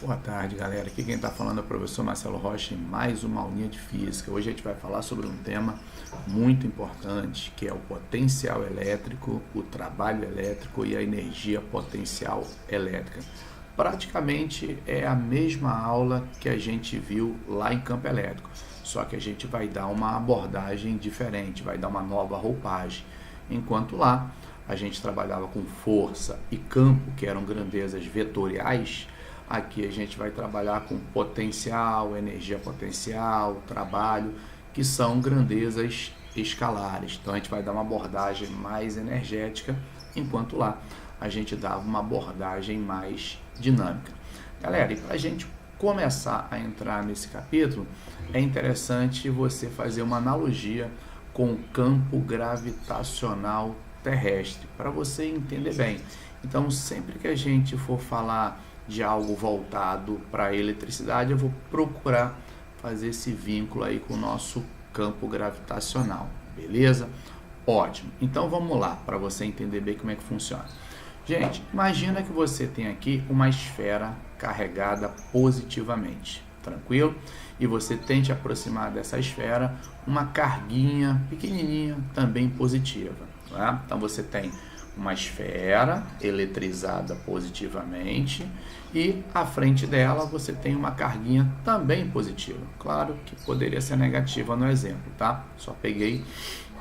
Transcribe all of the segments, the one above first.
Boa tarde, galera. Aqui quem está falando é o professor Marcelo Rocha em mais uma aulinha de física. Hoje a gente vai falar sobre um tema muito importante, que é o potencial elétrico, o trabalho elétrico e a energia potencial elétrica. Praticamente é a mesma aula que a gente viu lá em campo elétrico, só que a gente vai dar uma abordagem diferente, vai dar uma nova roupagem. Enquanto lá a gente trabalhava com força e campo, que eram grandezas vetoriais, aqui a gente vai trabalhar com potencial, energia potencial, trabalho, que são grandezas escalares. Então a gente vai dar uma abordagem mais energética, enquanto lá a gente dava uma abordagem mais dinâmica. Galera, e para a gente começar a entrar nesse capítulo, é interessante você fazer uma analogia com o campo gravitacional terrestre, para você entender bem. Então, sempre que a gente for falar de algo voltado para a eletricidade, eu vou procurar fazer esse vínculo aí com o nosso campo gravitacional, beleza? Ótimo. Então vamos lá, para você entender bem como é que funciona. Gente, imagina que você tem aqui uma esfera carregada positivamente, tranquilo? E você tente aproximar dessa esfera uma carguinha pequenininha, também positiva, tá? Então você tem uma esfera eletrizada positivamente e à frente dela você tem uma carguinha também positiva. Claro que poderia ser negativa no exemplo, tá? Só peguei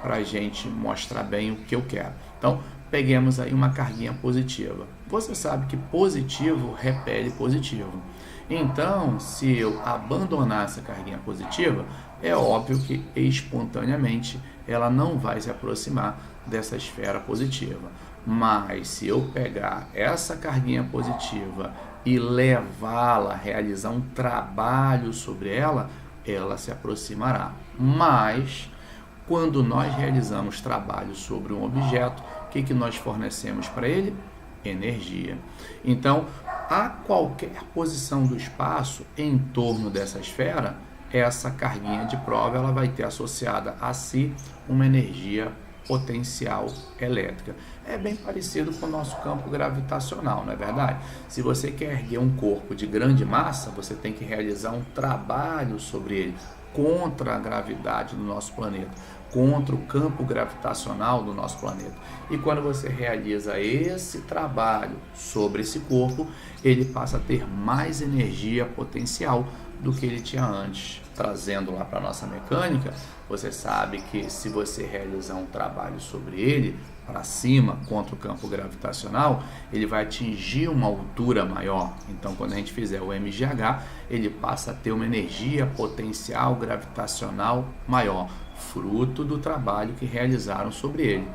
para a gente mostrar bem o que eu quero. Então, peguemos aí uma carguinha positiva. Você sabe que positivo repele positivo. Então, se eu abandonar essa carguinha positiva, é óbvio que espontaneamente ela não vai se aproximar dessa esfera positiva. Mas se eu pegar essa carguinha positiva e levá-la, realizar um trabalho sobre ela, ela se aproximará. Mas quando nós realizamos trabalho sobre um objeto, o que nós fornecemos para ele? Energia. Então, a qualquer posição do espaço em torno dessa esfera, essa carguinha de prova ela vai ter associada a si uma energia potencial elétrica. É bem parecido com o nosso campo gravitacional, não é verdade? Se você quer erguer um corpo de grande massa, você tem que realizar um trabalho sobre ele contra a gravidade do nosso planeta, contra o campo gravitacional do nosso planeta. E quando você realiza esse trabalho sobre esse corpo, ele passa a ter mais energia potencial do que ele tinha antes. Trazendo lá para a nossa mecânica, você sabe que se você realizar um trabalho sobre ele, para cima, contra o campo gravitacional, ele vai atingir uma altura maior. Então, quando a gente fizer o MGH, ele passa a ter uma energia potencial gravitacional maior, fruto do trabalho que realizaram sobre ele.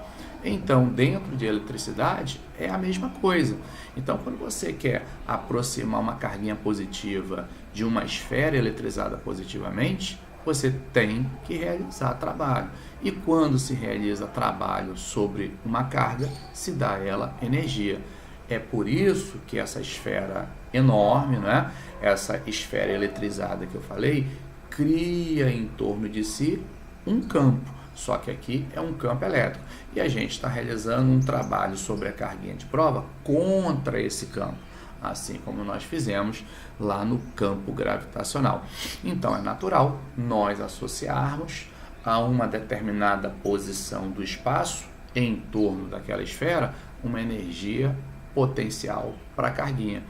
Então, dentro de eletricidade, é a mesma coisa. Então, quando você quer aproximar uma carguinha positiva de uma esfera eletrizada positivamente, você tem que realizar trabalho. E quando se realiza trabalho sobre uma carga, se dá a ela energia. É por isso que essa esfera enorme, né? Essa esfera eletrizada que eu falei, cria em torno de si um campo. Só que aqui é um campo elétrico. E a gente está realizando um trabalho sobre a carguinha de prova contra esse campo, assim como nós fizemos lá no campo gravitacional. Então é natural nós associarmos a uma determinada posição do espaço em torno daquela esfera uma energia potencial para a carguinha.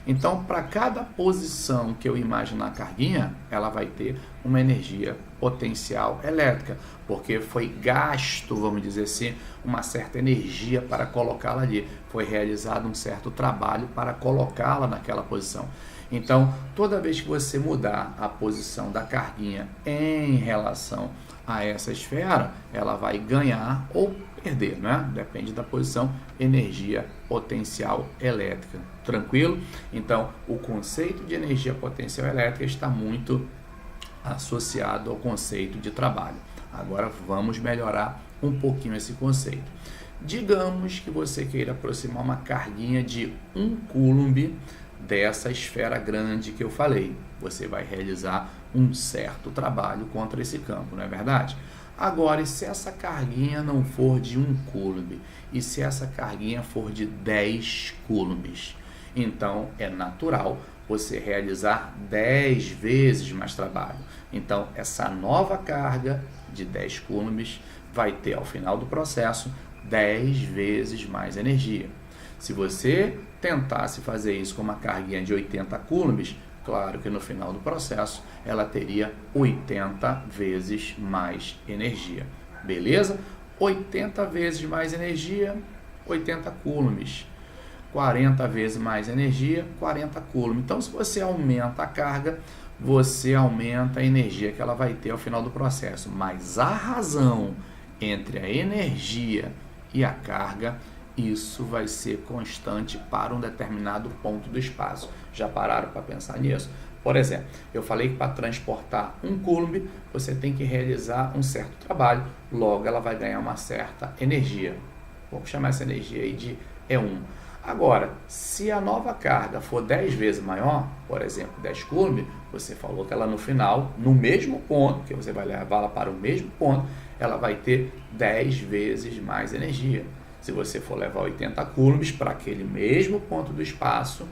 Então, para cada posição que eu imaginar a carguinha, ela vai ter uma energia potencial elétrica, porque foi gasto, vamos dizer assim, uma certa energia para colocá-la ali. Foi realizado um certo trabalho para colocá-la naquela posição. Então, toda vez que você mudar a posição da carguinha em relação a essa esfera, ela vai ganhar ou perder, né? Depende da posição, energia potencial elétrica. Tranquilo? Então, o conceito de energia potencial elétrica está muito associado ao conceito de trabalho. Agora vamos melhorar um pouquinho esse conceito. Digamos que você queira aproximar uma carguinha de 1 coulomb dessa esfera grande que eu falei. Você vai realizar um certo trabalho contra esse campo, não é verdade? Agora, e se essa carguinha não for de 1 coulomb? E se essa carguinha for de 10 coulombs? Então, é natural você realizar 10 vezes mais trabalho. Então, essa nova carga de 10 coulombs vai ter, ao final do processo, 10 vezes mais energia. Se você tentasse fazer isso com uma carguinha de 80 coulombs, claro que no final do processo ela teria 80 vezes mais energia. Beleza? 80 vezes mais energia, 80 coulombs. 40 vezes mais energia, 40 coulombs. Então, se você aumenta a carga, você aumenta a energia que ela vai ter ao final do processo. Mas a razão entre a energia e a carga, isso vai ser constante para um determinado ponto do espaço. Já pararam para pensar nisso? Por exemplo, eu falei que para transportar um coulomb, você tem que realizar um certo trabalho, logo ela vai ganhar uma certa energia. Vamos chamar essa energia aí de E1. Agora, se a nova carga for 10 vezes maior, por exemplo, 10 coulomb, você falou que ela no final, no mesmo ponto, que você vai levá-la para o mesmo ponto, ela vai ter 10 vezes mais energia. Se você for levar 80 coulombs para aquele mesmo ponto do espaço,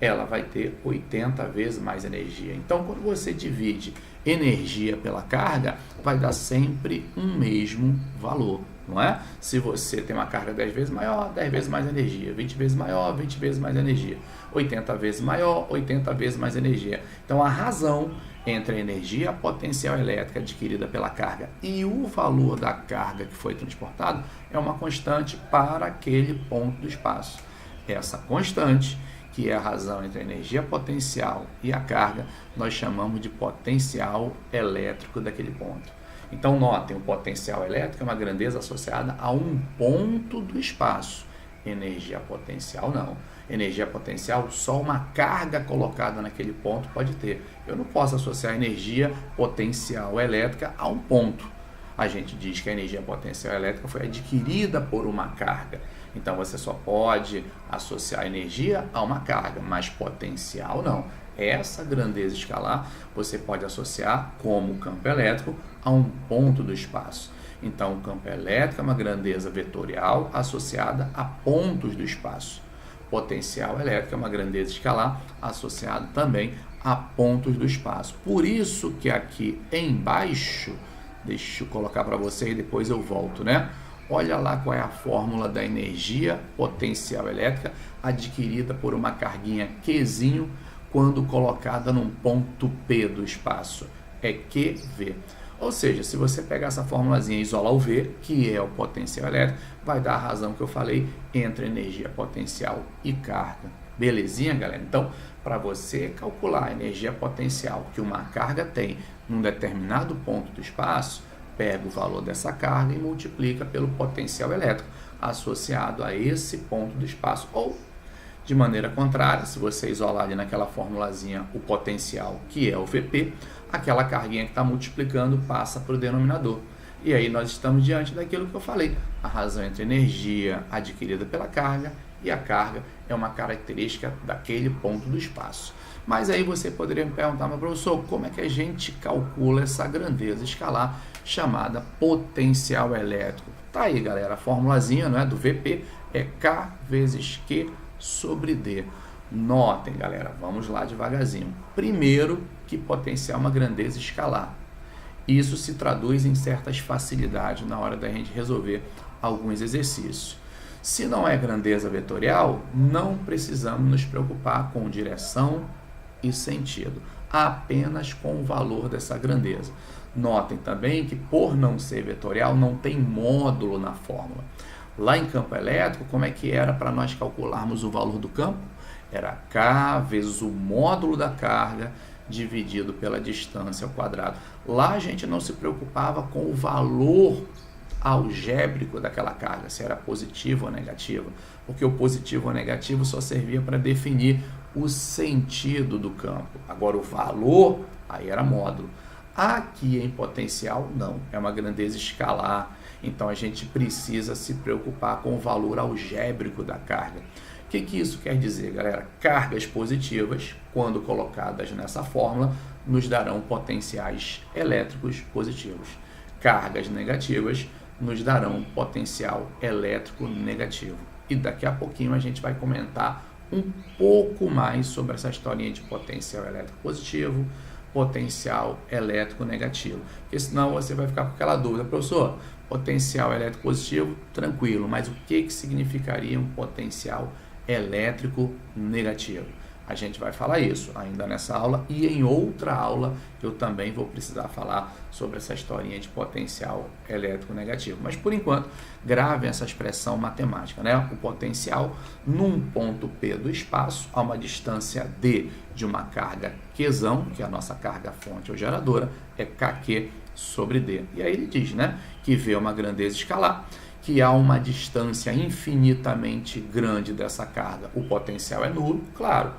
ela vai ter 80 vezes mais energia. Então, quando você divide energia pela carga, vai dar sempre um mesmo valor, não é? Se você tem uma carga 10 vezes maior, 10 vezes mais energia, 20 vezes maior, 20 vezes mais energia, 80 vezes maior, 80 vezes mais energia. Então, a razão entre a energia potencial elétrica adquirida pela carga e o valor da carga que foi transportado é uma constante para aquele ponto do espaço. Essa constante, que é a razão entre a energia potencial e a carga, nós chamamos de potencial elétrico daquele ponto. Então, notem, o potencial elétrico é uma grandeza associada a um ponto do espaço. Energia potencial, não. Energia potencial, só uma carga colocada naquele ponto pode ter. Eu não posso associar energia potencial elétrica a um ponto. A gente diz que a energia potencial elétrica foi adquirida por uma carga. Então, você só pode associar energia a uma carga, mas potencial não. Essa grandeza escalar você pode associar como campo elétrico a um ponto do espaço. Então, o campo elétrico é uma grandeza vetorial associada a pontos do espaço. Potencial elétrico é uma grandeza escalar associada também a pontos do espaço. Por isso que aqui embaixo, deixa eu colocar para você e depois eu volto, né? Olha lá qual é a fórmula da energia potencial elétrica adquirida por uma carguinha Qzinho quando colocada num ponto P do espaço. É QV. Ou seja, se você pegar essa formulazinha e isolar o V, que é o potencial elétrico, vai dar a razão que eu falei entre energia potencial e carga. Belezinha, galera? Então, para você calcular a energia potencial que uma carga tem num determinado ponto do espaço, pega o valor dessa carga e multiplica pelo potencial elétrico associado a esse ponto do espaço. Ou, de maneira contrária, se você isolar ali naquela formulazinha o potencial, que é o VP, aquela carguinha que está multiplicando passa para o denominador. E aí nós estamos diante daquilo que eu falei. A razão entre energia adquirida pela carga e a carga é uma característica daquele ponto do espaço. Mas aí você poderia me perguntar, mas professor, como é que a gente calcula essa grandeza escalar chamada potencial elétrico? Tá aí, galera, a formulazinha, não é, do VP é K vezes Q sobre D. Notem, galera, vamos lá devagarzinho. Primeiro, que potencial é uma grandeza escalar. Isso se traduz em certas facilidades na hora da gente resolver alguns exercícios. Se não é grandeza vetorial, não precisamos nos preocupar com direção e sentido, apenas com o valor dessa grandeza. Notem também que, por não ser vetorial, não tem módulo na fórmula. Lá em campo elétrico, como é que era para nós calcularmos o valor do campo? Era K vezes o módulo da carga dividido pela distância ao quadrado. Lá a gente não se preocupava com o valor algébrico daquela carga, se era positivo ou negativo, porque o positivo ou negativo só servia para definir o sentido do campo. Agora o valor, aí era módulo. Aqui em potencial, não, é uma grandeza escalar, então a gente precisa se preocupar com o valor algébrico da carga. O que isso quer dizer, galera? Cargas positivas, quando colocadas nessa fórmula, nos darão potenciais elétricos positivos. Cargas negativas nos darão potencial elétrico negativo. E daqui a pouquinho a gente vai comentar um pouco mais sobre essa historinha de potencial elétrico positivo, potencial elétrico negativo. Porque senão você vai ficar com aquela dúvida, professor, potencial elétrico positivo, tranquilo, mas o que significaria um potencial elétrico negativo? A gente vai falar isso ainda nessa aula e em outra aula eu também vou precisar falar sobre essa historinha de potencial elétrico negativo. Mas por enquanto, gravem essa expressão matemática, né? O potencial num ponto P do espaço a uma distância D de uma carga Qzão, que é a nossa carga fonte ou geradora, é Kq sobre D. E aí ele diz, né, que V é uma grandeza escalar, que há uma distância infinitamente grande dessa carga, o potencial é nulo, claro.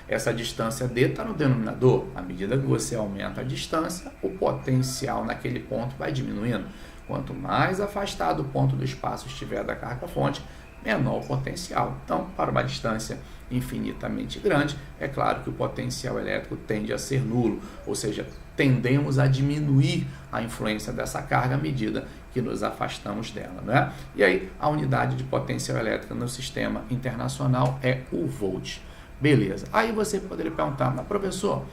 Essa distância D está no denominador. À medida que você aumenta a distância, o potencial naquele ponto vai diminuindo. Quanto mais afastado o ponto do espaço estiver da carga-fonte, menor o potencial. Então, para uma distância infinitamente grande, é claro que o potencial elétrico tende a ser nulo, ou seja, tendemos a diminuir a influência dessa carga à medida que nos afastamos dela, né? E aí, a unidade de potência elétrica no sistema internacional é o volt. Beleza. Aí você poderia perguntar, mas professor,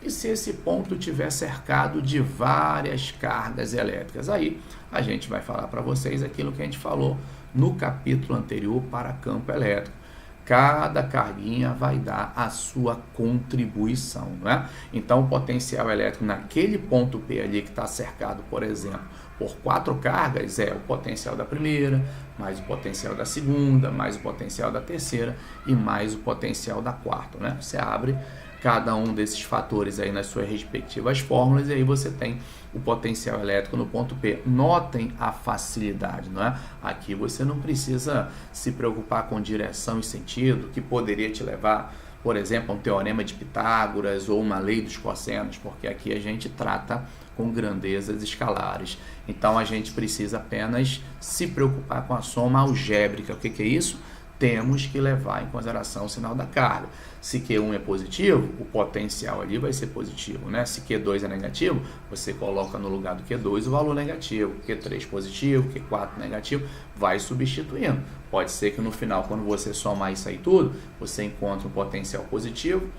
e se esse ponto estiver cercado de várias cargas elétricas? Aí a gente vai falar para vocês aquilo que a gente falou no capítulo anterior para campo elétrico. Cada carguinha vai dar a sua contribuição, não é? Então o potencial elétrico naquele ponto P ali que está cercado, por exemplo, por 4 cargas é o potencial da primeira, mais o potencial da segunda, mais o potencial da terceira e mais o potencial da quarta, né? Você abre cada um desses fatores aí nas suas respectivas fórmulas e aí você tem o potencial elétrico no ponto P. Notem a facilidade, não é? Aqui você não precisa se preocupar com direção e sentido, que poderia te levar, por exemplo, a um teorema de Pitágoras ou uma lei dos cossenos, porque aqui a gente trata com grandezas escalares. Então a gente precisa apenas se preocupar com a soma algébrica. O que é isso? Temos que levar em consideração o sinal da carga. Se Q1 é positivo, o potencial ali vai ser positivo, né? Se Q2 é negativo, você coloca no lugar do Q2 o valor negativo. Q3 positivo, Q4 negativo, vai substituindo. Pode ser que no final, quando você somar isso aí tudo, você encontre um potencial positivo,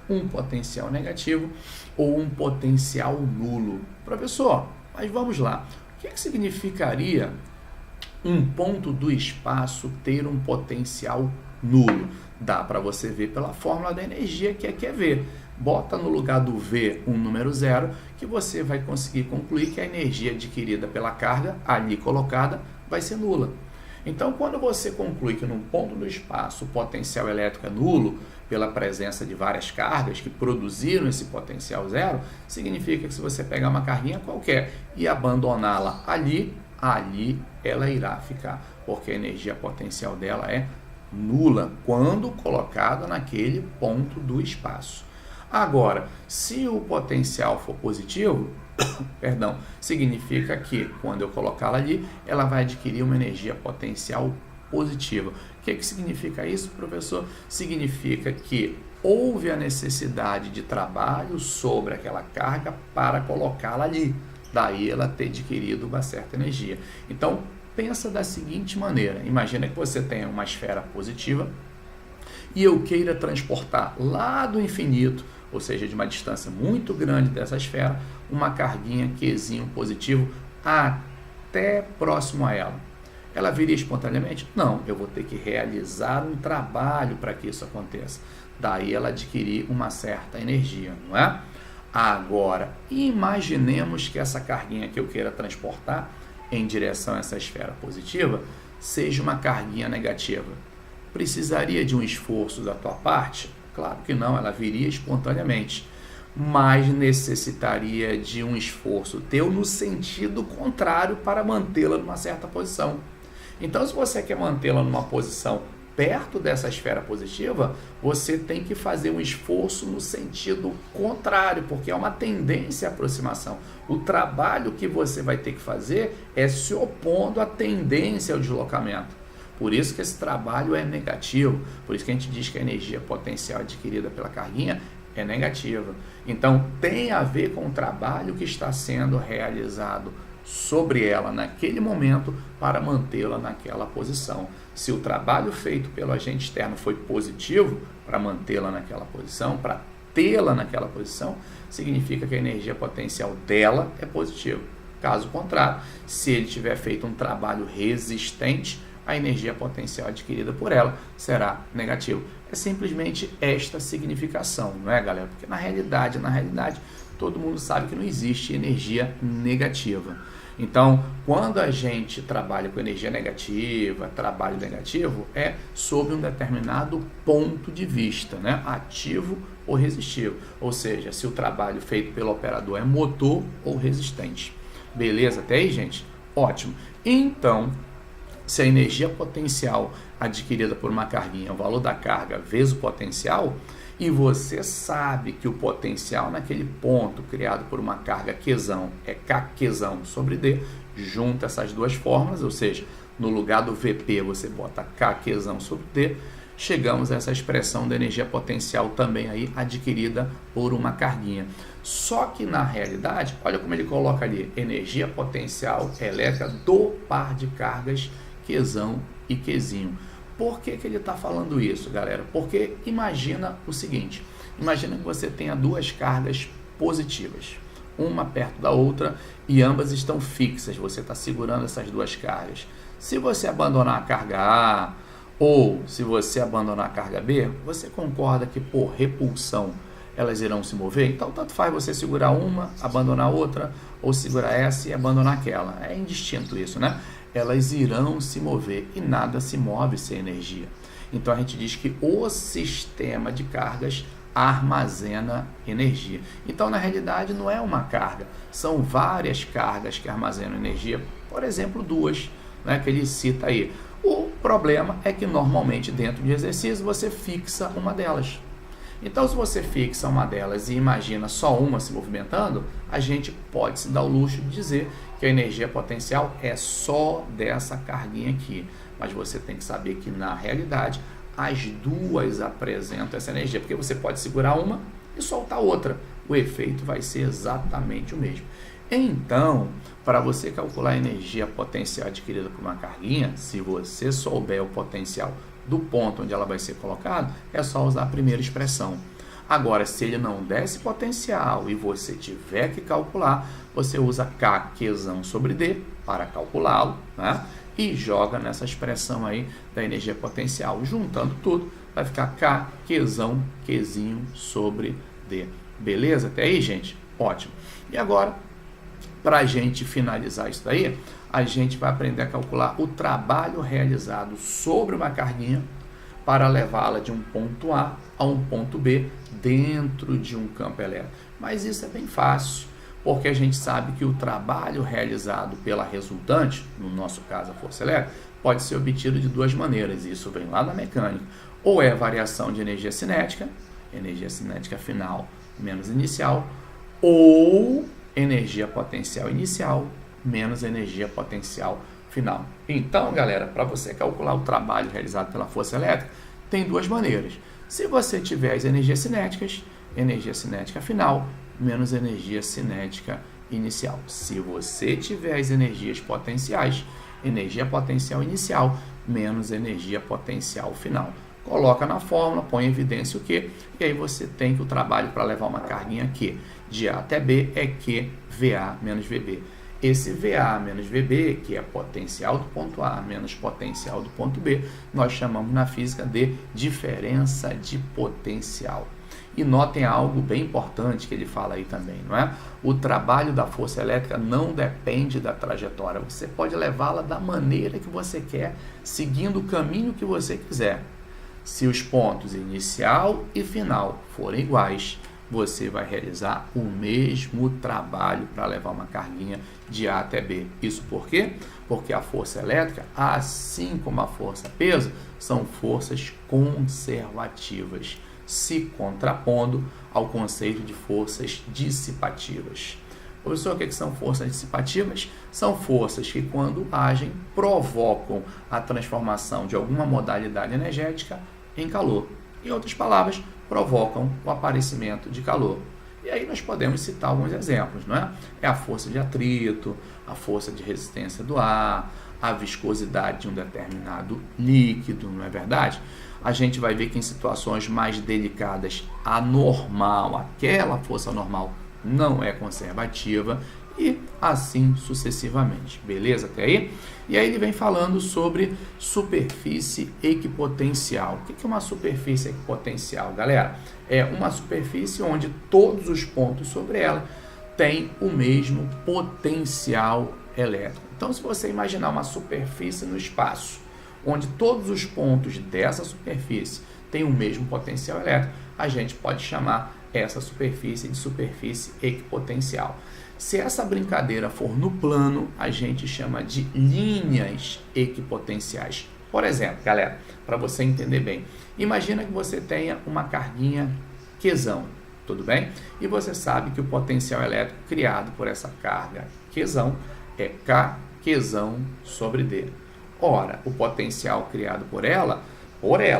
um potencial negativo ou um potencial nulo. Professor, mas vamos lá. O que significaria um ponto do espaço ter um potencial nulo? Dá para você ver pela fórmula da energia que é QV. Bota no lugar do V um número zero que você vai conseguir concluir que a energia adquirida pela carga ali colocada vai ser nula. Então, quando você conclui que num ponto do espaço o potencial elétrico é nulo pela presença de várias cargas que produziram esse potencial zero, significa que se você pegar uma carguinha qualquer e abandoná-la ali ela irá ficar, porque a energia potencial dela é nula quando colocada naquele ponto do espaço. Agora, se o potencial for positivo, perdão, significa que quando eu colocá-la ali, ela vai adquirir uma energia potencial positiva. O que significa isso, professor? Significa que houve a necessidade de trabalho sobre aquela carga para colocá-la ali. Daí ela ter adquirido uma certa energia. Então, pensa da seguinte maneira. Imagina que você tenha uma esfera positiva e eu queira transportar lá do infinito, ou seja, de uma distância muito grande dessa esfera, uma carguinha Qzinho positivo até próximo a ela. Ela viria espontaneamente? Não, eu vou ter que realizar um trabalho para que isso aconteça. Daí ela adquirir uma certa energia, não é? Agora, imaginemos que essa carguinha que eu queira transportar em direção a essa esfera positiva seja uma carguinha negativa. Precisaria de um esforço da tua parte? Claro que não, ela viria espontaneamente, mas necessitaria de um esforço teu no sentido contrário para mantê-la numa certa posição. Então, se você quer mantê-la numa posição perto dessa esfera positiva, você tem que fazer um esforço no sentido contrário, porque é uma tendência à aproximação. O trabalho que você vai ter que fazer é se opondo à tendência ao deslocamento. Por isso que esse trabalho é negativo, por isso que a gente diz que a energia potencial adquirida pela carguinha é negativa. Então, tem a ver com o trabalho que está sendo realizado sobre ela naquele momento para mantê-la naquela posição. Se o trabalho feito pelo agente externo foi positivo para mantê-la naquela posição, para tê-la naquela posição, significa que a energia potencial dela é positiva. Caso contrário, se ele tiver feito um trabalho resistente, a energia potencial adquirida por ela será negativa. É simplesmente esta significação, não é, galera? Porque na realidade, todo mundo sabe que não existe energia negativa. Então, quando a gente trabalha com energia negativa, trabalho negativo, é sob um determinado ponto de vista, né? Ativo ou resistivo. Ou seja, se o trabalho feito pelo operador é motor ou resistente. Beleza até aí, gente? Ótimo. Então, se a energia potencial adquirida por uma carguinha, o valor da carga vezes o potencial, e você sabe que o potencial naquele ponto criado por uma carga Qzão é Kqzão sobre D, junta essas duas fórmulas, ou seja, no lugar do Vp você bota Kqzão sobre D, chegamos a essa expressão da energia potencial também aí adquirida por uma carguinha. Só que na realidade, olha como ele coloca ali, energia potencial elétrica do par de cargas Qzão e Qzinho. Por que ele está falando isso, galera? Porque imagina o seguinte, imagina que você tenha duas cargas positivas, uma perto da outra e ambas estão fixas, você está segurando essas duas cargas. Se você abandonar a carga A ou se você abandonar a carga B, você concorda que por repulsão elas irão se mover? Então, tanto faz você segurar uma, abandonar outra, ou segurar essa e abandonar aquela. É indistinto isso, né? Elas irão se mover e nada se move sem energia. Então, a gente diz que o sistema de cargas armazena energia. Então, na realidade, não é uma carga, são várias cargas que armazenam energia, por exemplo, duas, né, que ele cita aí. O problema é que, normalmente, dentro de exercício, você fixa uma delas. Então, se você fixa uma delas e imagina só uma se movimentando, a gente pode se dar o luxo de dizer que a energia potencial é só dessa carguinha aqui. Mas você tem que saber que, na realidade, as duas apresentam essa energia, porque você pode segurar uma e soltar outra. O efeito vai ser exatamente o mesmo. Então, para você calcular a energia potencial adquirida por uma carguinha, se você souber o potencial do ponto onde ela vai ser colocada, é só usar a primeira expressão. Agora, se ele não der esse potencial e você tiver que calcular, você usa Kqzão sobre D para calculá-lo, né? E joga nessa expressão aí da energia potencial. Juntando tudo, vai ficar Kqzão, Qzinho sobre D. Beleza? Até aí, gente? Ótimo. E agora, para a gente finalizar isso daí, a gente vai aprender a calcular o trabalho realizado sobre uma carguinha para levá-la de um ponto A a um ponto B dentro de um campo elétrico. Mas isso é bem fácil, porque a gente sabe que o trabalho realizado pela resultante, no nosso caso a força elétrica, pode ser obtido de duas maneiras. Isso vem lá da mecânica. Ou é a variação de energia cinética final menos inicial, ou energia potencial inicial menos energia potencial final. Então, galera, para você calcular o trabalho realizado pela força elétrica, tem duas maneiras. Se você tiver as energias cinéticas, energia cinética final menos energia cinética inicial. Se você tiver as energias potenciais, energia potencial inicial menos energia potencial final. Coloca na fórmula, põe em evidência o que, e aí você tem que o trabalho para levar uma carguinha Q de A até B é Q VA menos VB. Esse VA menos VB, que é potencial do ponto A menos potencial do ponto B, nós chamamos na física de diferença de potencial. E notem algo bem importante que ele fala aí também, não é? O trabalho da força elétrica não depende da trajetória. Você pode levá-la da maneira que você quer, seguindo o caminho que você quiser. Se os pontos inicial e final forem iguais, você vai realizar o mesmo trabalho para levar uma carguinha de A até B. Isso por quê? Porque a força elétrica, assim como a força-peso, são forças conservativas, se contrapondo ao conceito de forças dissipativas. Professor, o que são forças dissipativas? São forças que, quando agem, provocam a transformação de alguma modalidade energética em calor. Em outras palavras, provocam o aparecimento de calor. E aí nós podemos citar alguns exemplos, não é? É a força de atrito, a força de resistência do ar, a viscosidade de um determinado líquido, não é verdade? A gente vai ver que em situações mais delicadas, a normal, aquela força normal, não é conservativa e assim sucessivamente, beleza até aí? E aí ele vem falando sobre superfície equipotencial. O que é uma superfície equipotencial, galera? É uma superfície onde todos os pontos sobre ela têm o mesmo potencial elétrico. Então, se você imaginar uma superfície no espaço, onde todos os pontos dessa superfície têm o mesmo potencial elétrico, a gente pode chamar essa superfície de superfície equipotencial. Se essa brincadeira for no plano, a gente chama de linhas equipotenciais. Por exemplo, galera, para você entender bem, imagina que você tenha uma carguinha Qzão, tudo bem? E você sabe que o potencial elétrico criado por essa carga Qzão é Kqzão sobre D. Ora, o potencial criado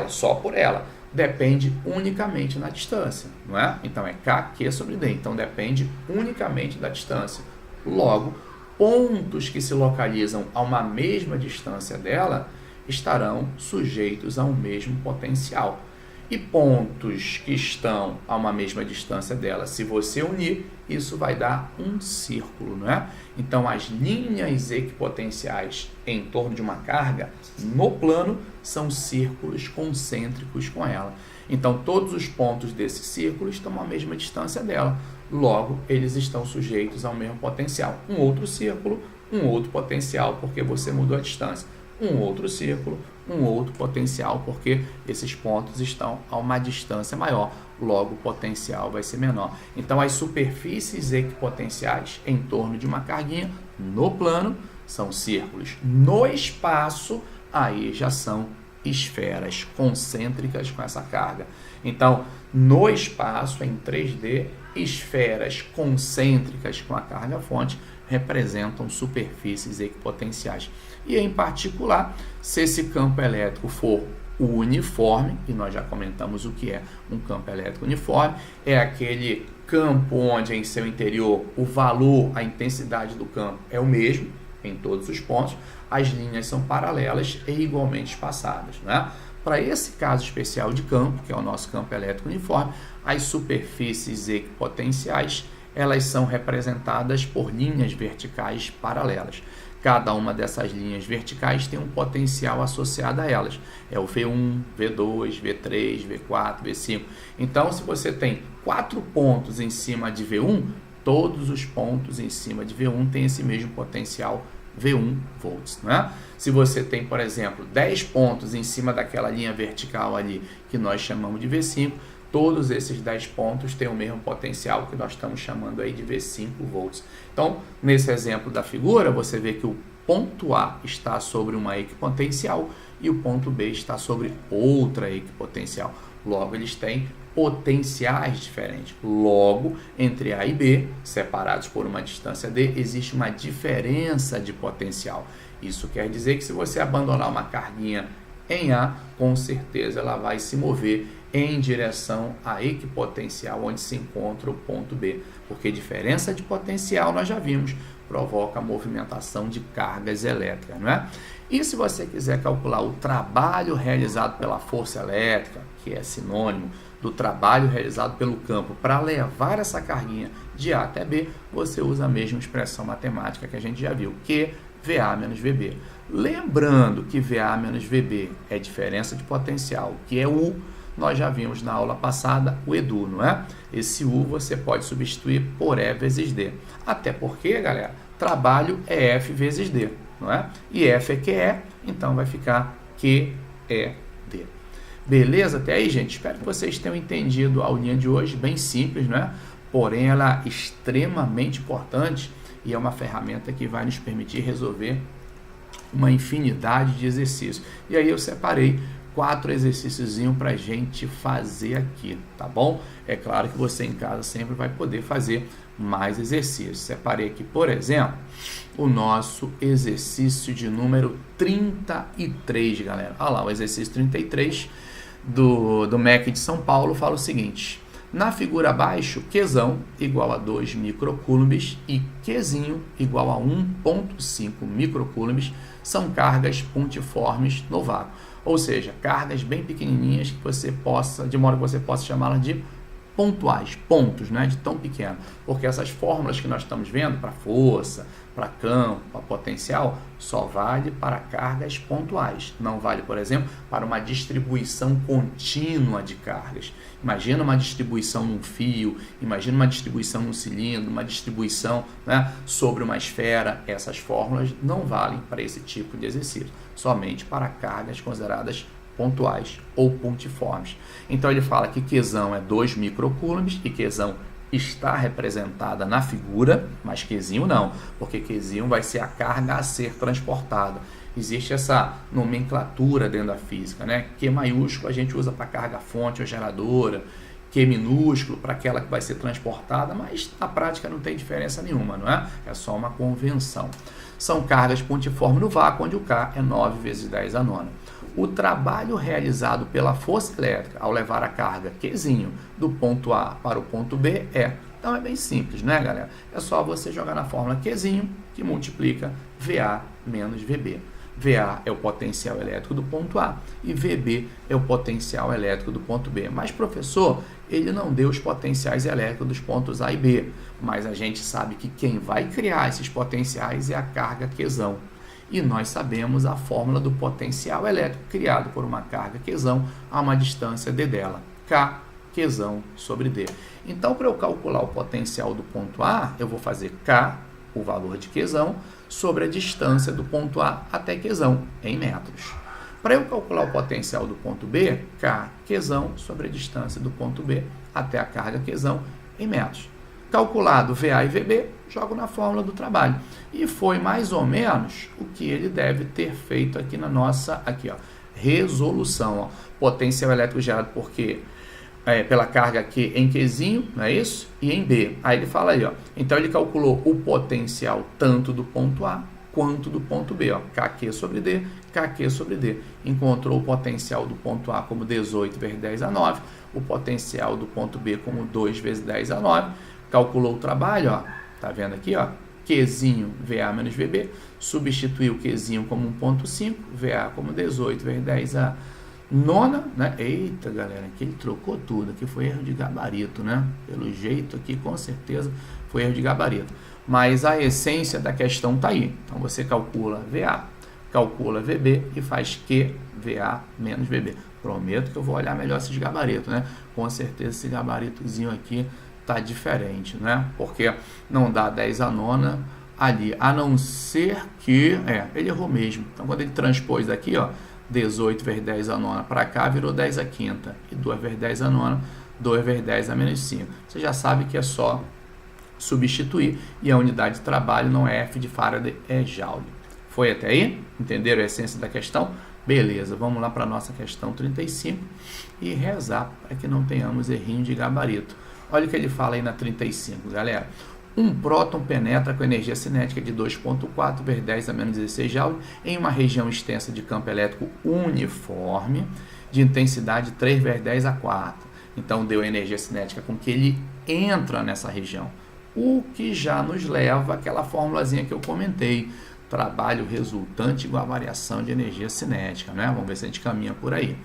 só por ela, depende unicamente na distância, não é? Então, é Kq sobre D, então depende unicamente da distância. Logo, pontos que se localizam a uma mesma distância dela estarão sujeitos ao mesmo potencial. E pontos que estão a uma mesma distância dela, se você unir, isso vai dar um círculo, não é? Então, as linhas equipotenciais em torno de uma carga, no plano, são círculos concêntricos com ela. Então, todos os pontos desse círculo estão a mesma distância dela. Logo, eles estão sujeitos ao mesmo potencial. Um outro círculo, um outro potencial, porque você mudou a distância. Um outro círculo, um outro potencial, porque esses pontos estão a uma distância maior, logo o potencial vai ser menor. Então, as superfícies equipotenciais em torno de uma carguinha no plano são círculos. No espaço, aí já são esferas concêntricas com essa carga. Então, no espaço, em 3D, esferas concêntricas com a carga fonte representam superfícies equipotenciais. E, em particular, se esse campo elétrico for uniforme, e nós já comentamos o que é um campo elétrico uniforme, é aquele campo onde em seu interior o valor, a intensidade do campo é o mesmo em todos os pontos, as linhas são paralelas e igualmente espaçadas, né? Para esse caso especial de campo, que é o nosso campo elétrico uniforme, as superfícies equipotenciais, elas são representadas por linhas verticais paralelas. Cada uma dessas linhas verticais tem um potencial associado a elas. É o V1, V2, V3, V4, V5. Então, se você tem 4 pontos em cima de V1, todos os pontos em cima de V1 têm esse mesmo potencial V1 volts, né? Se você tem, por exemplo, 10 pontos em cima daquela linha vertical ali, que nós chamamos de V5, todos esses 10 pontos têm o mesmo potencial que nós estamos chamando aí de V5 volts. Então, nesse exemplo da figura, você vê que o ponto A está sobre uma equipotencial e o ponto B está sobre outra equipotencial. Logo, eles têm potenciais diferentes. Logo, entre A e B, separados por uma distância D, existe uma diferença de potencial. Isso quer dizer que se você abandonar uma carguinha em A, com certeza ela vai se mover em direção à equipotencial onde se encontra o ponto B, porque diferença de potencial, nós já vimos, provoca a movimentação de cargas elétricas, não é? E se você quiser calcular o trabalho realizado pela força elétrica, que é sinônimo do trabalho realizado pelo campo para levar essa carguinha de A até B, você usa a mesma expressão matemática que a gente já viu, que VA menos VB. Lembrando que VA menos VB é diferença de potencial, que é U, nós já vimos na aula passada o EDU, não é? Esse U você pode substituir por E vezes D. Até porque, galera, trabalho é F vezes D, não é? E F é QE, então vai ficar QED. Beleza até aí, gente? Espero que vocês tenham entendido a aulinha de hoje, bem simples, não é? Porém, ela é extremamente importante e é uma ferramenta que vai nos permitir resolver uma infinidade de exercícios. E aí eu separei 4 exercícios para a gente fazer aqui, tá bom? É claro que você em casa sempre vai poder fazer mais exercícios. Separei aqui, por exemplo, o nosso exercício de número 33, galera. Olha lá, o exercício 33 do MEC de São Paulo fala o seguinte: Na figura abaixo, Qzão igual a 2 microcoulombs e Qzinho igual a 1,5 microcoulombs são cargas pontiformes no vácuo. Ou seja, cargas bem pequenininhas que você possa, de modo que você possa chamá-las de pontuais, pontos, né, de tão pequeno, porque essas fórmulas que nós estamos vendo para força, para campo, para potencial, só vale para cargas pontuais, não vale, por exemplo, para uma distribuição contínua de cargas. Imagina uma distribuição num fio, imagina uma distribuição num cilindro, uma distribuição, né, sobre uma esfera. Essas fórmulas não valem para esse tipo de exercício, somente para cargas consideradas pontuais ou pontiformes. Então ele fala que Qzão é 2 microcoulombs e Qzão está representada na figura, mas Qzinho não, porque Qzinho vai ser a carga a ser transportada. Existe essa nomenclatura dentro da física, né? Q maiúsculo a gente usa para carga fonte ou geradora, Q minúsculo para aquela que vai ser transportada, mas na prática não tem diferença nenhuma, não é? É só uma convenção. São cargas pontiformes no vácuo, onde o K é 9 vezes 10 a nona. O trabalho realizado pela força elétrica ao levar a carga Qzinho do ponto A para o ponto B então é bem simples, né, galera? É só você jogar na fórmula Qzinho, que multiplica VA menos VB. VA é o potencial elétrico do ponto A e VB é o potencial elétrico do ponto B. Mas, professor, ele não deu os potenciais elétricos dos pontos A e B, mas a gente sabe que quem vai criar esses potenciais é a carga Qzão. E nós sabemos a fórmula do potencial elétrico criado por uma carga Qzão a uma distância d dela, K Qzão sobre D. Então, para eu calcular o potencial do ponto A, eu vou fazer K, o valor de Qzão, sobre a distância do ponto A até Qzão, em metros. Para eu calcular o potencial do ponto B, K Qzão sobre a distância do ponto B até a carga Qzão, em metros. Calculado VA e VB, jogo na fórmula do trabalho. E foi mais ou menos o que ele deve ter feito aqui na nossa resolução. Ó. Potencial elétrico gerado por Q, pela carga aqui em Qzinho, não é isso? E em B. Aí ele fala aí, ó. Então ele calculou o potencial tanto do ponto A quanto do ponto B. Ó. KQ sobre D, KQ sobre D. Encontrou o potencial do ponto A como 18 vezes 10 a 9, o potencial do ponto B como 2 vezes 10 a 9. Calculou o trabalho, ó, tá vendo aqui, ó, Qzinho VA menos VB, substituiu Qzinho como 1,5, VA como 18 vezes 10 a nona, né? Eita, galera, aqui ele trocou tudo, aqui foi erro de gabarito, né? Pelo jeito aqui, com certeza, foi erro de gabarito. Mas a essência da questão tá aí. Então, você calcula VA, calcula VB e faz Q, VA menos VB. Prometo que eu vou olhar melhor esses gabaritos, né? Com certeza esse gabaritozinho aqui tá diferente, né? Porque não dá 10 a nona ali, a não ser que... ele errou mesmo. Então, quando ele transpôs aqui, ó, 18 vezes 10 a nona para cá, virou 10 a quinta. E 2 vezes 10 a nona, 2 vezes 10 a menos 5. Você já sabe que é só substituir. E a unidade de trabalho não é F de Faraday, é Joule. Foi até aí? Entenderam a essência da questão? Beleza, vamos lá para a nossa questão 35 e rezar para que não tenhamos errinho de gabarito. Olha o que ele fala aí na 35, galera. Um próton penetra com energia cinética de 2,4 vezes 10 a menos 16 Joule em uma região extensa de campo elétrico uniforme de intensidade 3 vezes 10 a 4. Então, deu a energia cinética com que ele entra nessa região. O que já nos leva àquela formulazinha que eu comentei. Trabalho resultante igual a variação de energia cinética, né? Vamos ver se a gente caminha por aí.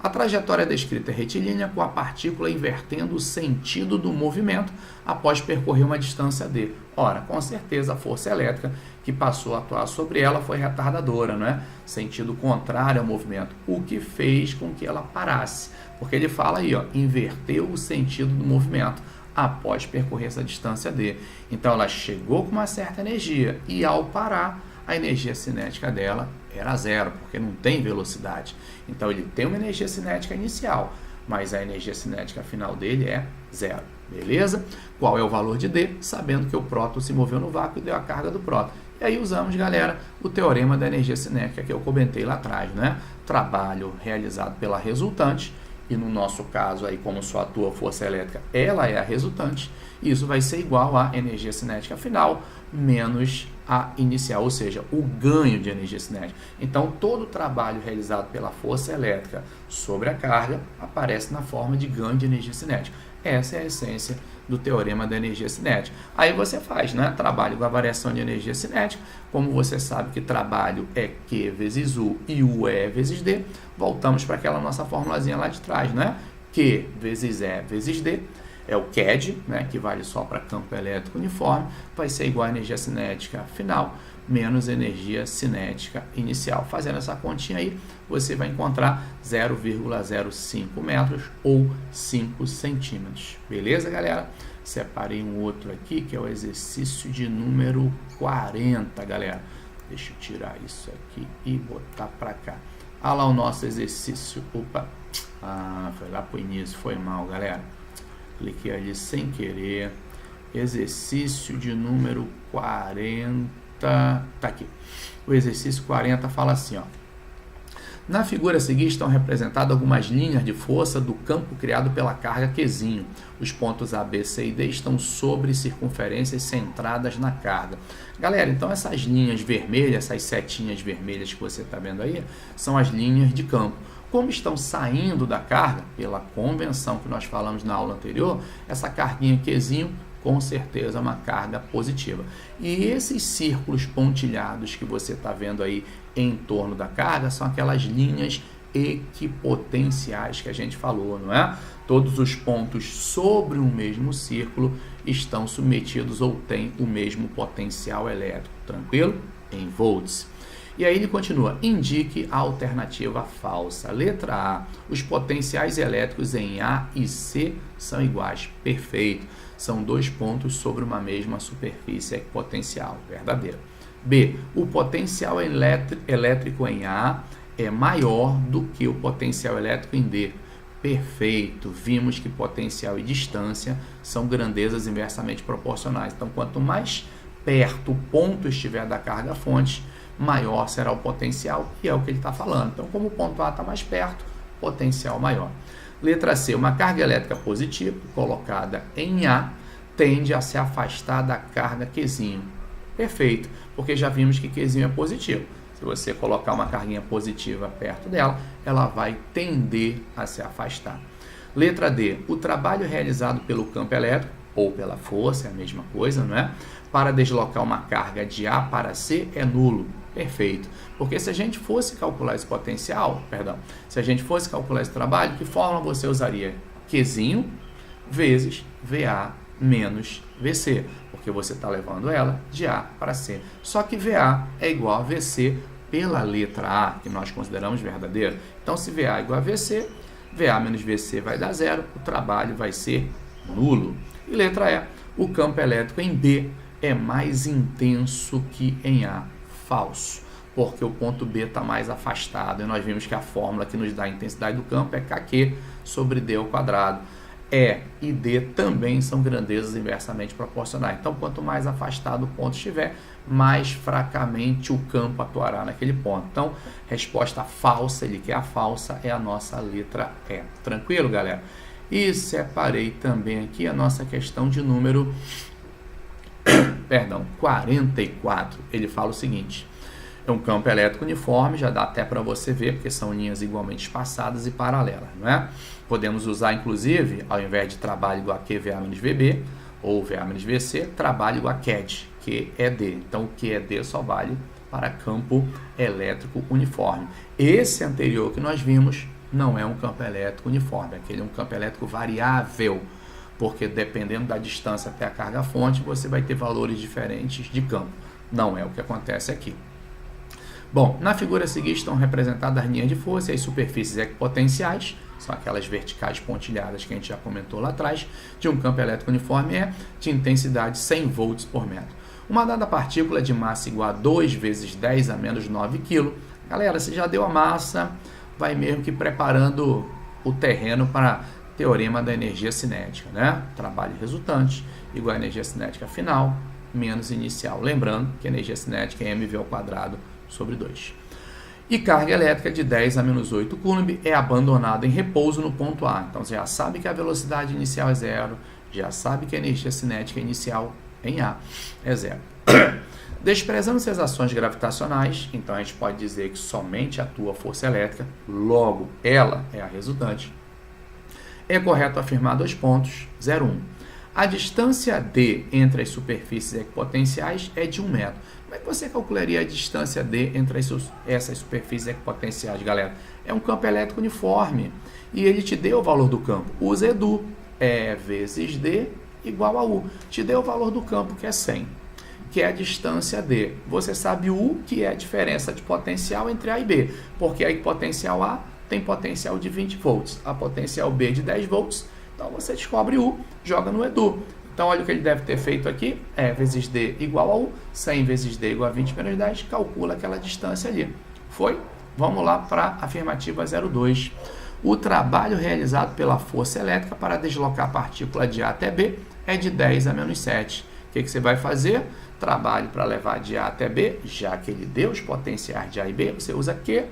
A trajetória descrita é retilínea, com a partícula invertendo o sentido do movimento após percorrer uma distância d. Ora, com certeza a força elétrica que passou a atuar sobre ela foi retardadora, não é? Sentido contrário ao movimento, o que fez com que ela parasse. Porque ele fala aí, ó, inverteu o sentido do movimento após percorrer essa distância d. Então ela chegou com uma certa energia e ao parar, a energia cinética dela era zero, porque não tem velocidade. Então ele tem uma energia cinética inicial, mas a energia cinética final dele é zero. Beleza? Qual é o valor de D? Sabendo que o próton se moveu no vácuo e deu a carga do próton. E aí usamos, galera, o teorema da energia cinética que eu comentei lá atrás, né? Trabalho realizado pela resultante, e no nosso caso aí, como só atua força elétrica, ela é a resultante, isso vai ser igual à energia cinética final menos a inicial, ou seja, o ganho de energia cinética. Então, todo o trabalho realizado pela força elétrica sobre a carga aparece na forma de ganho de energia cinética. Essa é a essência do teorema da energia cinética. Aí você faz, né? Trabalho com a variação de energia cinética. Como você sabe que trabalho é Q vezes U e U é E vezes D, voltamos para aquela nossa formulazinha lá de trás, né? Q vezes E vezes D é o CAD, né? Que vale só para campo elétrico uniforme, vai ser igual a energia cinética final menos energia cinética inicial. Fazendo essa continha aí, você vai encontrar 0,05 metros ou 5 centímetros. Beleza, galera? Separei um outro aqui, que é o exercício de número 40, galera. Deixa eu tirar isso aqui e botar para cá. Olha lá o nosso exercício. Opa! Foi lá pro início, foi mal, galera. Cliquei ali sem querer. Exercício de número 40. Tá aqui. O exercício 40 fala assim, ó. Na figura a seguir estão representadas algumas linhas de força do campo criado pela carga Qzinho. Os pontos A, B, C e D estão sobre circunferências centradas na carga. Galera, então essas linhas vermelhas, essas setinhas vermelhas que você está vendo aí, são as linhas de campo. Como estão saindo da carga, pela convenção que nós falamos na aula anterior, essa carguinha Qzinho com certeza uma carga positiva. E esses círculos pontilhados que você está vendo aí em torno da carga são aquelas linhas equipotenciais que a gente falou, não é? Todos os pontos sobre um mesmo círculo estão submetidos ou têm o mesmo potencial elétrico, tranquilo? Em volts. E aí ele continua, indique a alternativa falsa. Letra A, os potenciais elétricos em A e C são iguais. Perfeito. São dois pontos sobre uma mesma superfície equipotencial. Verdadeiro. B, o potencial elétrico em A é maior do que o potencial elétrico em D. Perfeito. Vimos que potencial e distância são grandezas inversamente proporcionais. Então, quanto mais perto o ponto estiver da carga-fonte, maior será o potencial, e é o que ele está falando. Então, como o ponto A está mais perto, potencial maior. Letra C, uma carga elétrica positiva colocada em A tende a se afastar da carga Qzinho. Perfeito, porque já vimos que Qzinho é positivo. Se você colocar uma carguinha positiva perto dela, ela vai tender a se afastar. Letra D, o trabalho realizado pelo campo elétrico, ou pela força, é a mesma coisa, não é? Para deslocar uma carga de A para C é nulo. Perfeito. Porque se a gente fosse calcular esse potencial, se a gente fosse calcular esse trabalho, que fórmula você usaria? Qzinho vezes VA menos VC, porque você está levando ela de A para C. Só que VA é igual a VC pela letra A, que nós consideramos verdadeiro. Então, se VA é igual a VC, VA menos VC vai dar zero, o trabalho vai ser nulo. E letra E, o campo elétrico em B é mais intenso que em A. Falso, porque o ponto B está mais afastado, e nós vimos que a fórmula que nos dá a intensidade do campo é KQ sobre D ao quadrado. E e D também são grandezas inversamente proporcionais. Então, quanto mais afastado o ponto estiver, mais fracamente o campo atuará naquele ponto. Então, resposta falsa, ele quer a falsa, é a nossa letra E. Tranquilo, galera? E separei também aqui a nossa questão de número 44. Ele fala o seguinte: é um campo elétrico uniforme, já dá até para você ver, porque são linhas igualmente espaçadas e paralelas, não é? Podemos usar, inclusive, ao invés de trabalho igual a QVA menos VB, ou VA menos VC, trabalho igual a CAD, que é D. Então, o que é D só vale para campo elétrico uniforme. Esse anterior que nós vimos não é um campo elétrico uniforme, aquele é um campo elétrico variável, porque dependendo da distância até a carga-fonte, você vai ter valores diferentes de campo. Não é o que acontece aqui. Bom, na figura a seguir estão representadas as linhas de força e as superfícies equipotenciais, são aquelas verticais pontilhadas que a gente já comentou lá atrás, de um campo elétrico uniforme de intensidade 100 volts por metro. Uma dada partícula de massa igual a 2 vezes 10 a menos 9 kg. Galera, se já deu a massa, vai mesmo que preparando o terreno para teorema da energia cinética, né? Trabalho resultante igual a energia cinética final menos inicial. Lembrando que a energia cinética é mv ao quadrado sobre 2. E carga elétrica de 10 a menos 8 coulomb é abandonada em repouso no ponto A. Então você já sabe que a velocidade inicial é zero, já sabe que a energia cinética inicial em A é zero. Desprezando-se as ações gravitacionais, então a gente pode dizer que somente atua a força elétrica, logo ela é a resultante. É correto afirmar 2 pontos, 0,1. A distância D entre as superfícies equipotenciais é de 1 metro. Como é que você calcularia a distância D entre essas superfícies equipotenciais, galera? É um campo elétrico uniforme e ele te deu o valor do campo. Usa EDU, E vezes D igual a U. Te deu o valor do campo, que é 100, que é a distância D. Você sabe U, que é a diferença de potencial entre A e B, porque a potencial A tem potencial de 20 volts, a potencial B de 10 volts, então você descobre U, joga no EDU. Então olha o que ele deve ter feito aqui, E vezes D igual a U, 100 vezes D igual a 20 menos 10, calcula aquela distância ali. Foi? Vamos lá para a afirmativa 02. O trabalho realizado pela força elétrica para deslocar a partícula de A até B é de 10 a menos 7. O que você vai fazer? Trabalho para levar de A até B, já que ele deu os potenciais de A e B, você usa Q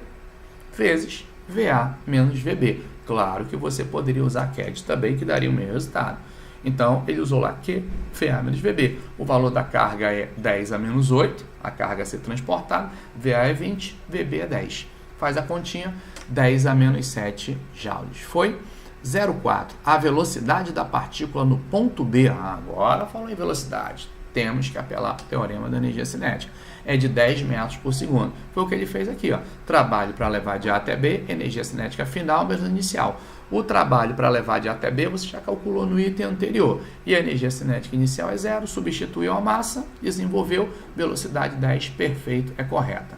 vezes VA menos VB. Claro que você poderia usar CAD também, que daria o mesmo resultado. Então, ele usou lá Q, VA menos VB. O valor da carga é 10 a menos 8, a carga a ser transportada, VA é 20, VB é 10. Faz a continha, 10 a menos 7 joules. Foi? 0,4. A velocidade da partícula no ponto B. Agora falou em velocidade. Temos que apelar para o teorema da energia cinética. É de 10 metros por segundo. Foi o que ele fez aqui, ó. Trabalho para levar de A até B, energia cinética final menos inicial. O trabalho para levar de A até B você já calculou no item anterior. E a energia cinética inicial é 0, substituiu a massa, desenvolveu velocidade 10, perfeito, é correta.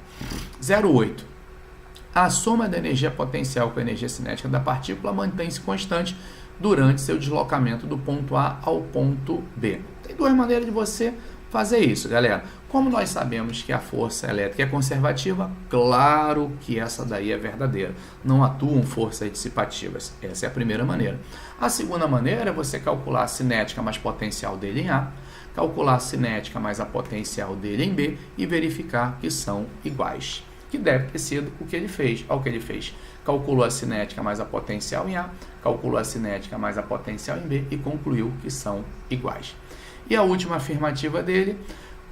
0,8. A soma da energia potencial com a energia cinética da partícula mantém-se constante durante seu deslocamento do ponto A ao ponto B. Tem 2 maneiras de você fazer isso, galera. Como nós sabemos que a força elétrica é conservativa, claro que essa daí é verdadeira. Não atuam forças dissipativas. Essa é a primeira maneira. A segunda maneira é você calcular a cinética mais potencial dele em A, calcular a cinética mais a potencial dele em B e verificar que são iguais. Que deve ter sido o que ele fez. Olha o que ele fez. Calculou a cinética mais a potencial em A, calculou a cinética mais a potencial em B e concluiu que são iguais. E a última afirmativa dele,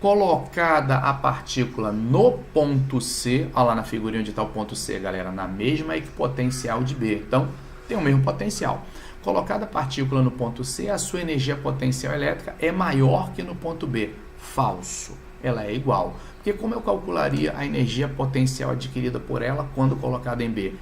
colocada a partícula no ponto C, olha lá na figurinha onde está o ponto C, galera, na mesma equipotencial de B. Então, tem o mesmo potencial. Colocada a partícula no ponto C, a sua energia potencial elétrica é maior que no ponto B. Falso. Ela é igual. Porque como eu calcularia a energia potencial adquirida por ela quando colocada em B?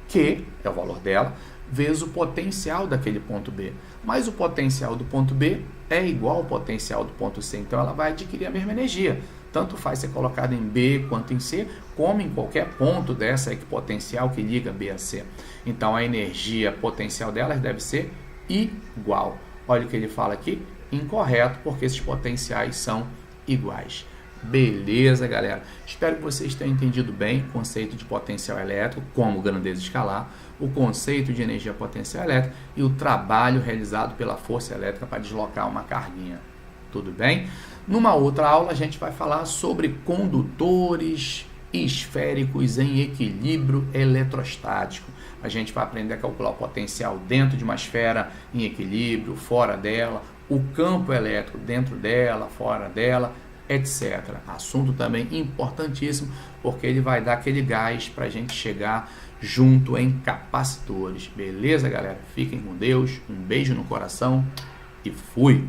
Q, é o valor dela, vezes o potencial daquele ponto B. Mas o potencial do ponto B é igual ao potencial do ponto C. Então, ela vai adquirir a mesma energia. Tanto faz ser colocada em B quanto em C, como em qualquer ponto dessa equipotencial que liga B a C. Então, a energia potencial delas deve ser igual. Olha o que ele fala aqui, incorreto, porque esses potenciais são iguais. Beleza, galera? Espero que vocês tenham entendido bem o conceito de potencial elétrico, como grandeza escalar, o conceito de energia potencial elétrica e o trabalho realizado pela força elétrica para deslocar uma carguinha. Tudo bem? Numa outra aula a gente vai falar sobre condutores esféricos em equilíbrio eletrostático. A gente vai aprender a calcular o potencial dentro de uma esfera em equilíbrio, fora dela, o campo elétrico dentro dela, fora dela, etc. Assunto também importantíssimo, porque ele vai dar aquele gás para a gente chegar junto em capacitores. Beleza, galera? Fiquem com Deus, um beijo no coração e fui!